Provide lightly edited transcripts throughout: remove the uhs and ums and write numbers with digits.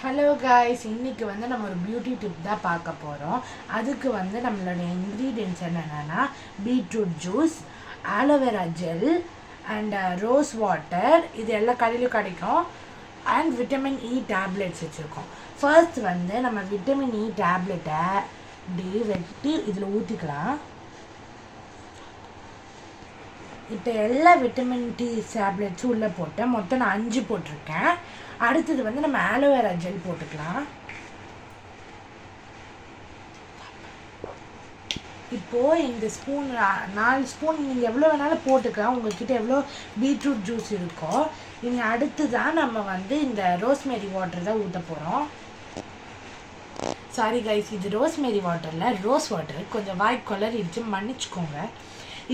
Hello guys, இன்றைக்கி வந்து நம்ம ஒரு பியூட்டி டிப் தான் பார்க்க போகிறோம். அதுக்கு வந்து நம்மளோட இன்க்ரீடியன்ட்ஸ் என்னென்னா beetroot juice, aloe vera gel and rose water, இது எல்லா கடையிலும் கிடைக்கும். அண்ட் விட்டமின் இ டேப்லெட்ஸ் வச்சுருக்கோம். ஃபர்ஸ்ட் வந்து நம்ம விட்டமின் இ டேப்லெட்டை இப்படி வெட்டி இதில் ஊற்றிக்கலாம். இப்போ எல்லா விட்டமின் டி டேப்லெட்ஸும் உள்ளே போட்டேன். மொத்தம் நான் 5 போட்டிருக்கேன். அடுத்தது வந்து நம்ம ஆலோவேரா ஜெல் போட்டுக்கலாம். இப்போது இந்த ஸ்பூன் 4 ஸ்பூன் நீங்கள் எவ்வளோ வேணாலும் போட்டுக்கலாம். உங்கள்கிட்ட எவ்வளோ பீட்ரூட் ஜூஸ் இருக்கோ. இனி அடுத்து தான் நம்ம வந்து இந்த ரோஸ்மேரி வாட்டர் தான் ஊற்ற போகிறோம். சாரி கைஸ், இது ரோஸ்மேரி வாட்டரில் ரோஸ் வாட்டர். கொஞ்சம் வாய் கொலரிடுச்சு, மன்னிச்சுக்கோங்க.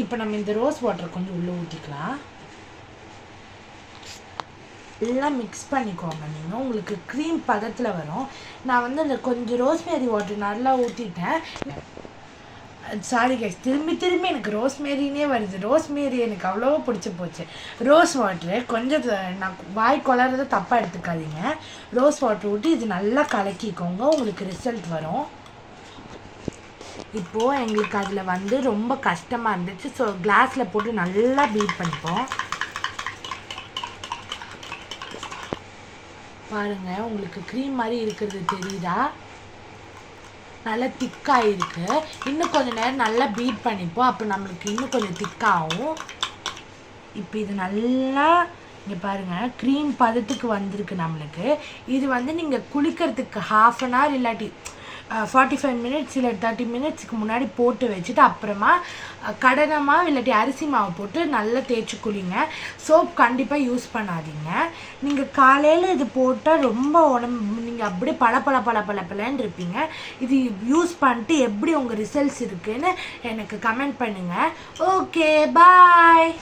இப்போ நம்ம இந்த ரோஸ் வாட்டர் கொஞ்சம் உள்ளே ஊற்றிக்கலாம். எல்லாம் மிக்ஸ் பண்ணிக்கோங்க. நீங்கள் உங்களுக்கு க்ரீம் பதத்தில் வரும். நான் வந்து அந்த கொஞ்சம் ரோஸ்மேரி வாட்டர் நல்லா ஊற்றிட்டேன். சாரி கைஸ், திரும்பி எனக்கு ரோஸ்மேரினே வருது. ரோஸ்மேரி எனக்கு அவ்வளோவா பிடிச்சி போச்சு. ரோஸ் வாட்ரு கொஞ்சம் நான் வாய் கொலறதை தப்பாக எடுத்துக்காதீங்க. ரோஸ் வாட்டர் ஊற்றி இது நல்லா கலக்கிக்கோங்க, உங்களுக்கு ரிசல்ட் வரும். இப்போது எங்களுக்கு அதில் வந்து ரொம்ப கஷ்டமாக இருந்துச்சு. ஸோ கிளாஸில் போட்டு நல்லா பீட் பண்ணிப்போம். பாருங்கள், உங்களுக்கு க்ரீம் மாதிரி இருக்கிறது தெரியுதா? நல்லா திக்காக இருக்குது. இன்னும் கொஞ்சம் நேரம் நல்லா பீட் பண்ணிப்போம். அப்போ நம்மளுக்கு இன்னும் கொஞ்சம் திக்காகும். இப்போ இது நல்லா இங்கே பாருங்கள், க்ரீம் பதத்துக்கு வந்திருக்கு நம்மளுக்கு. இது வந்து நீங்கள் குளிக்கிறதுக்கு 1/2 hour இல்லாட்டி 45 minutes இல்லை 30 minutesக்கு முன்னாடி போட்டு வச்சுட்டு அப்புறமா கடலை மாவு இல்லாட்டி அரிசி மாவு போட்டு நல்லா தேய்ச்சி குளிங்க. சோப் கண்டிப்பாக யூஸ் பண்ணாதீங்க. நீங்கள் காலையில் இது போட்டால் ரொம்ப உடம்பு நீங்கள் அப்படியே பளபளன்னு இருப்பீங்க. இது யூஸ் பண்ணிட்டு எப்படி உங்கள் ரிசல்ட்ஸ் இருக்குதுன்னு எனக்கு கமெண்ட் பண்ணுங்கள். ஓகே, பாய்.